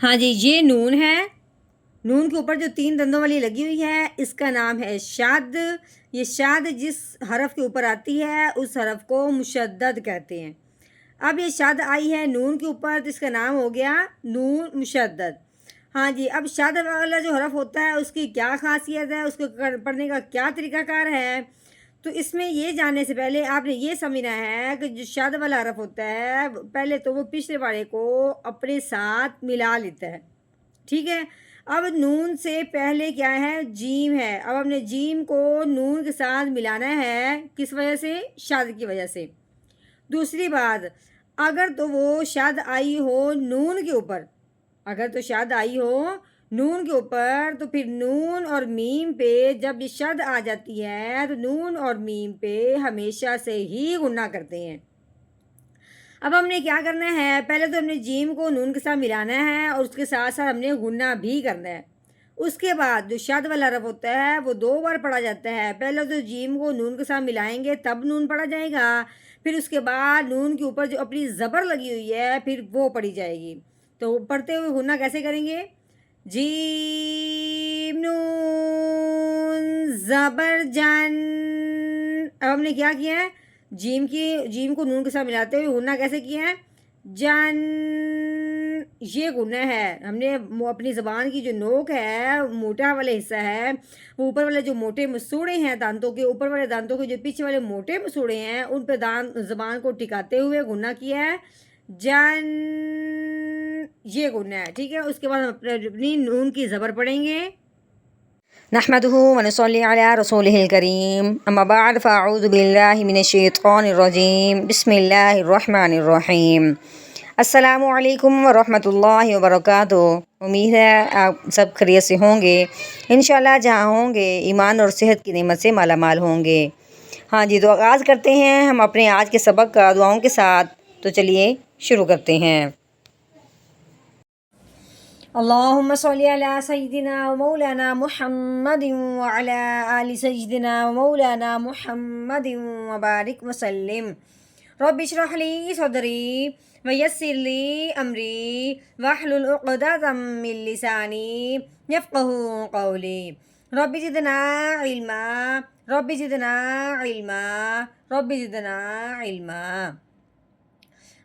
ہاں جی، یہ نون ہے، نون کے اوپر جو 3 دندوں والی لگی ہوئی ہے اس کا نام ہے شد۔ یہ شد جس حرف کے اوپر آتی ہے اس حرف کو مشدد کہتے ہیں۔ اب یہ شد آئی ہے نون کے اوپر تو اس کا نام ہو گیا نون مشدد۔ ہاں جی، اب شد والا جو حرف ہوتا ہے اس کی کیا خاصیت ہے، اس کو پڑھنے کا کیا طریقہ کار ہے، تو اس میں یہ جاننے سے پہلے آپ نے یہ سمجھنا ہے کہ جو شد والا حرف ہوتا ہے پہلے تو وہ پچھلے والے کو اپنے ساتھ ملا لیتا ہے، ٹھیک ہے۔ اب نون سے پہلے کیا ہے، جیم ہے، اب ہم نے جیم کو نون کے ساتھ ملانا ہے، کس وجہ سے، شد کی وجہ سے۔ دوسری بات، اگر تو وہ شد آئی ہو نون کے اوپر، اگر تو شد آئی ہو نون کے اوپر تو پھر نون اور میم پہ جب یہ شد آ جاتی ہے تو نون اور میم پہ ہمیشہ سے ہی غنہ کرتے ہیں۔ اب ہم نے کیا کرنا ہے، پہلے تو ہم نے جیم کو نون کے ساتھ ملانا ہے اور اس کے ساتھ ساتھ ہم نے غنہ بھی کرنا ہے۔ اس کے بعد جو شد والا حرف ہوتا ہے وہ 2 بار پڑھا جاتا ہے، پہلے تو جیم کو نون کے ساتھ ملائیں گے تب نون پڑھا جائے گا، پھر اس کے بعد نون کے اوپر جو اپنی زبر لگی ہوئی ہے پھر وہ پڑھی جائے گی۔ تو پڑھتے ہوئے غنہ کیسے کریں گے، جیم نون زبر جن۔ اب ہم نے کیا کیا ہے، جیم کو نون کے ساتھ ملاتے ہوئے غنہ کیسے کیا ہے، جن، یہ غنہ ہے۔ ہم نے اپنی زبان کی جو نوک ہے، موٹا والا حصہ ہے، وہ اوپر والے جو موٹے مسوڑے ہیں دانتوں کے، اوپر والے دانتوں کے جو پیچھے والے موٹے مسوڑے ہیں ان پہ زبان کو ٹکاتے ہوئے غنہ کیا ہے، جن، یہ غنہ ہے، ٹھیک ہے۔ اس کے بعد ہم اپنی نون کی زبر پڑھیں گے، نحمده ونصلي على رسوله الكريم اما بعد فاعوذ بالله من الشیطان الرجیم بسم اللہ الرحمن الرحیم۔ السلام علیکم ورحمۃ اللہ وبرکاتہ۔ امید ہے آپ سب خیریت سے ہوں گے، انشاءاللہ جہاں ہوں گے ایمان اور صحت کی نعمت سے مالا مال ہوں گے۔ ہاں جی، تو آغاز کرتے ہیں ہم اپنے آج کے سبق کا دعاؤں کے ساتھ، تو چلیے شروع کرتے ہیں۔ اللہم صلی علی سیدنا و مولانا محمد وعلی آل سیدنا و مولانا محمد وبارک وسلم۔ رب اشرح لی صدری ویسر لی امری واحلل عقدۃ من لسانی یفقہوا قولی۔ رب زدنا علما، رب زدنا علما، رب زدنا علما۔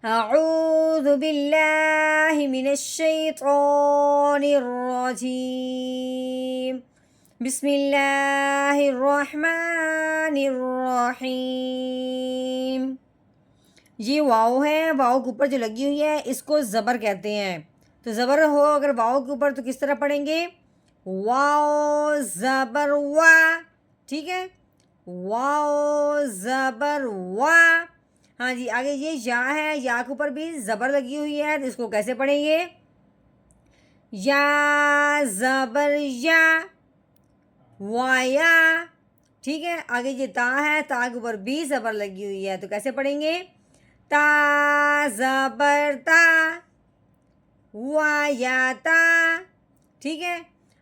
اعوذ باللہ من الشیطان الرجیم، بسم اللہ الرحمن الرحیم۔ یہ واؤ ہے، واؤ کے اوپر جو لگی ہوئی ہے اس کو زبر کہتے ہیں۔ تو زبر ہو اگر واؤ کے اوپر تو کس طرح پڑھیں گے، واؤ زبر وا، ٹھیک ہے، واؤ زبر وا۔ ہاں جی، آگے یہ یا ہے، یا کے اوپر بھی زبر لگی ہوئی ہے تو اس کو کیسے پڑھیں گے، یا زبر یا، وایا، ٹھیک ہے۔ آگے یہ تا ہے، تا کے اوپر بھی زبر لگی ہوئی ہے تو کیسے پڑھیں گے، تا زبر تا، وایا تا، ٹھیک ہے۔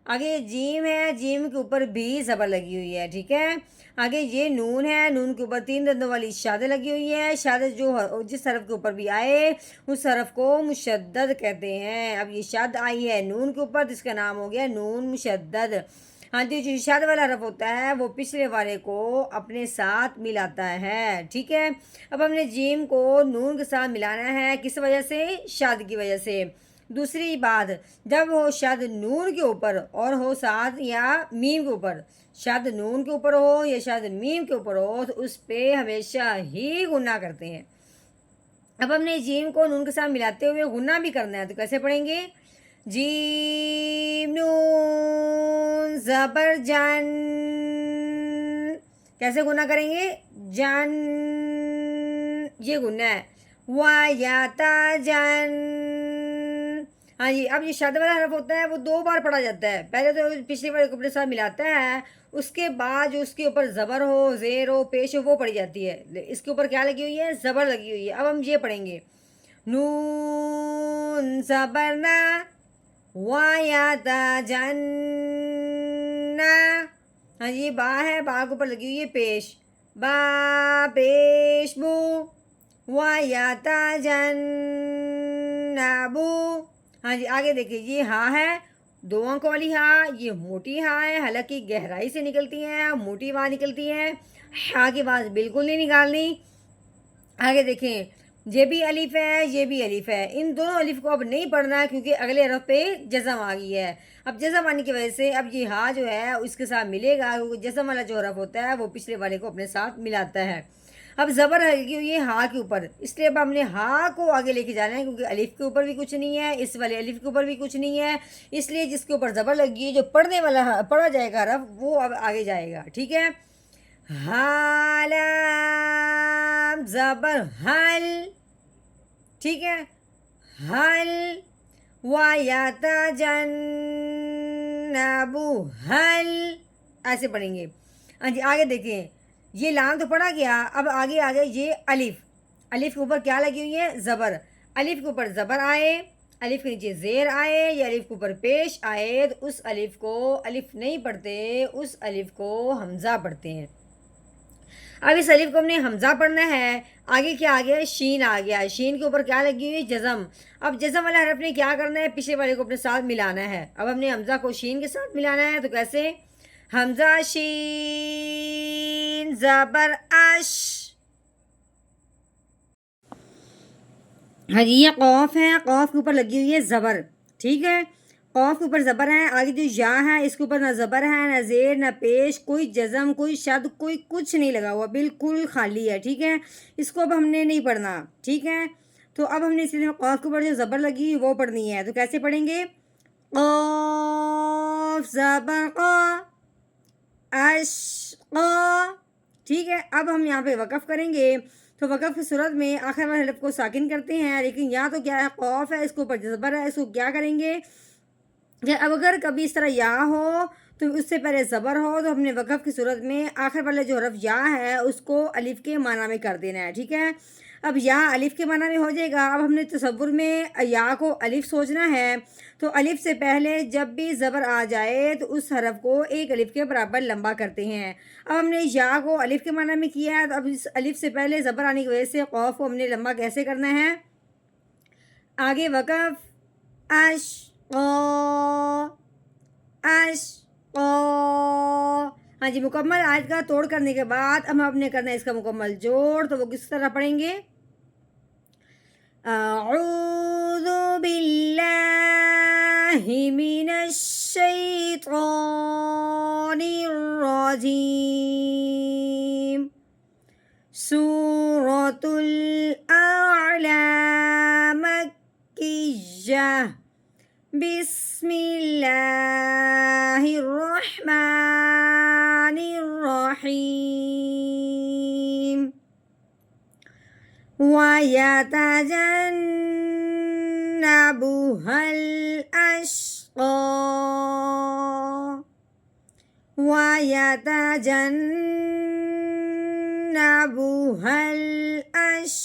آگے جیم ہے، جیم کے اوپر بھی زبر لگی ہوئی ہے، ٹھیک ہے۔ آگے یہ نون ہے، نون کے اوپر 3 دندوں والی شاد لگی ہوئی ہے، شاد جو جس حرف کے اوپر بھی آئے اس حرف کو مشدد کہتے ہیں۔ اب یہ شاد آئی ہے نون کے اوپر جس کا نام ہو گیا نون مشدد۔ ہاں جی، جو شاد والا حرف ہوتا ہے وہ پچھلے والے کو اپنے ساتھ ملاتا ہے، ٹھیک ہے۔ اب ہم نے جیم کو نون کے ساتھ ملانا ہے، کس وجہ سے، شاد کی وجہ سے۔ دوسری بات، جب ہو شاد نون کے اوپر اور ہو ساتھ یا میم کے اوپر، شاد نون کے اوپر ہو یا شاد میم کے اوپر ہو تو اس پہ ہمیشہ ہی غنہ کرتے ہیں۔ اب ہم نے جیم کو نون کے ساتھ ملاتے ہوئے غنہ بھی کرنا ہے تو کیسے پڑھیں گے، جیم نون زبر جن، کیسے غنہ کریں گے، جن، یہ غنہ ہے، وا یا تا جن۔ ہاں جی، اب یہ شاد والا حرف ہوتا ہے وہ 2 بار پڑھا جاتا ہے، پہلے تو پچھلے والے کو اپنے ساتھ ملاتا ہے، اس کے بعد جو اس کے اوپر زبر ہو، زیر ہو، پیش ہو وہ پڑھی جاتی ہے۔ اس کے اوپر کیا لگی ہوئی ہے، زبر لگی ہوئی ہے۔ اب ہم یہ پڑھیں گے، نون زبر نا، وا یا تا جن، ہاں جی، با ہے، با کے اوپر لگی ہوئی ہے پیش، با پیش بو، وا یا تا جن بو، ہاں جی آگے دیکھیے یہ ہاں ہے، 2 آنکھوں والی ہاں، یہ موٹی ہاں ہے، حالانکہ گہرائی سے نکلتی ہیں، موٹی وہاں نکلتی ہیں، ہاں کی آواز بالکل نہیں نکالنی۔ آگے دیکھیں یہ بھی الف ہے، یہ بھی الف ہے، ان دونوں الف کو اب نہیں پڑھنا ہے کیونکہ اگلے حرف پہ جزم آ گئی ہے۔ اب جزم آنے کی وجہ سے اب یہ ہاں جو ہے اس کے ساتھ ملے گا، جزم والا جو حرف ہوتا ہے وہ پچھلے والے کو اپنے ساتھ ملاتا ہے۔ اب زبر لگی ہوئی ہے ہاں کے اوپر، اس لیے اب ہم نے ہاں کو آگے لے کے جانا ہے کیونکہ الف کے اوپر بھی کچھ نہیں ہے، اس والے الف کے اوپر بھی کچھ نہیں ہے، اس لیے جس کے اوپر زبر لگی ہے جو پڑھنے والا پڑھا جائے گا حرف وہ اب آگے جائے گا، ٹھیک ہے۔ ہا لام زبر حل، ٹھیک ہے، حل وَيَتَجَنَّبُ حل، ایسے پڑھیں گے۔ ہاں جی آگے دیکھیں یہ لام تو پڑھا گیا، اب آگے آگے یہ الف، الف کے اوپر کیا لگی ہوئی ہے زبر، الف کے اوپر زبر آئے، الف کے نیچے زیر آئے یا الف کے اوپر پیش آئے تو اس الف کو الف نہیں پڑھتے، اس الف کو حمزہ پڑھتے ہیں۔ اب اس الف کو ہم نے حمزہ پڑھنا ہے، آگے کیا آ گیا شین آ گیا، شین کے اوپر کیا لگی ہوئی جزم، اب جزم والا حرف نے کیا کرنا ہے پچھلے والے کو اپنے ساتھ ملانا ہے، اب ہم نے حمزہ کو شین کے ساتھ ملانا ہے تو کیسے، حمزہ شین زبر اش، ہاں جی یہ قوف ہے، قوف کے اوپر لگی ہوئی ہے زبر، ٹھیک ہے، قوف کے اوپر زبر ہے، آگے جو یا ہے اس کے اوپر نہ زبر ہے نہ زیر نہ پیش، کوئی جزم کوئی شد کوئی کچھ نہیں لگا ہوا، بالکل خالی ہے، ٹھیک ہے، اس کو اب ہم نے نہیں پڑھنا، ٹھیک ہے۔ تو اب ہم نے اس لیے قوف کے اوپر جو زبر لگی وہ پڑھنی ہے، تو کیسے پڑھیں گے، قوف زبر قا اش قا، ٹھیک ہے۔ اب ہم یہاں پہ وقف کریں گے تو وقف کی صورت میں آخر والے حرف کو ساکن کرتے ہیں، لیکن یہاں تو کیا ہے قوف ہے، اس کے اوپر زبر ہے، اس کو کیا کریں گے کہ اب اگر کبھی اس طرح یا ہو تو اس سے پہلے زبر ہو تو ہم نے وقف کی صورت میں آخر والا جو حرف یا ہے اس کو الف کے معنی میں کر دینا ہے، ٹھیک ہے۔ اب یا الف کے معنی میں ہو جائے گا، اب ہم نے تصور میں یا کو الف سوچنا ہے تو الف سے پہلے جب بھی زبر آ جائے تو اس حرف کو ایک الف کے برابر لمبا کرتے ہیں۔ اب ہم نے یا کو الف کے معنی میں کیا ہے تو اب اس الف سے پہلے زبر آنے کی وجہ سے قوف کو ہم نے لمبا کیسے کرنا ہے، آگے وقف اش قا اش قا، ہاں جی مکمل آیت کا توڑ کرنے کے بعد اب ہم نے کرنا ہے اس کا مکمل جوڑ، تو وہ کس طرح پڑھیں گے، اعوذ باللہ من الشیطان الرجیم، سورۃ الاعلی مکیہ، بسم اللہ الرحمن الرحیم، وَيَتَجَنَّبُهَا الْأَشْقَى، وَيَتَجَنَّبُهَا الْأَشْقَى،